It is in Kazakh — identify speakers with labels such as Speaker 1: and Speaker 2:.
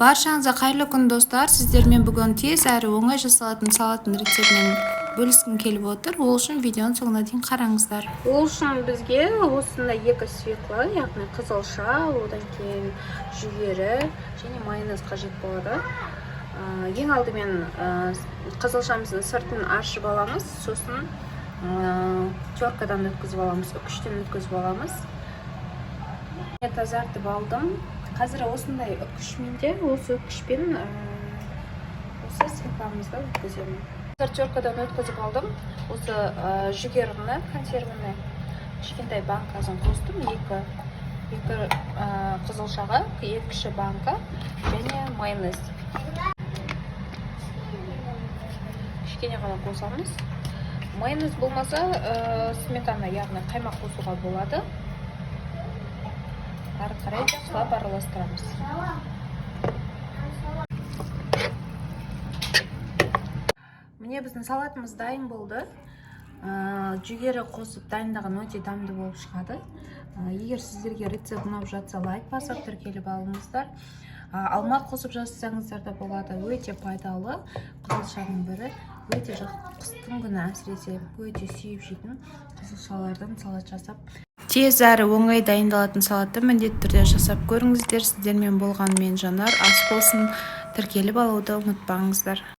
Speaker 1: Баршаңызға қайырлы күн достар. Сіздермен бүгін тез әрі оңай жасалатын салаттың рецептімен бөліскім келіп отыр. Ол үшін видеоның соңына дейін қараңыздар.
Speaker 2: Ол үшін бізге осындай екі свекла, яғни қызылша, одан кейін жүгері және майонез қажет болады. Ең алдымен қызылшамыздың сыртын ашып аламыз, сосын теркадан өткізіп аламыз, үкіштен өткізіп аламыз. Тазартып алдым. Қазір осындай үкішменде, осы үкішпен осы свекламызды өткіземін. Теркадан өткізіп алдым. Осы жүгеріні, консервіні кішкентай банкасын қостым. Екі қызылшаға, екі кіші банка және майонез. Кішкене ғана қосамыз. Майонез болмаса сметана, яғни қаймақ қосуға болады. Ары қарай жақсылап араластырамыз. Міне біздің салатымыз дайын болды. Жүгері қосып дайындаған өте дәмді болып шығады. Егер сіздерге рецепт ұнап жатса, лайк басып тіркеліп алыңыздар. Алма қосып жазсаңыздар да болады. Өте пайдалы қызылшаның бірі. Өте қыстың күні әсіресе өте сүйіп жейтін қызылшалардан салат жасап.
Speaker 1: Тез әрі оңай дайындалатын салатты міндетті түрде жасап көріңіздер. Сіздермен болған мен Жанар. Ас болсын, тіркеліп алуды ұмытпаңыздар.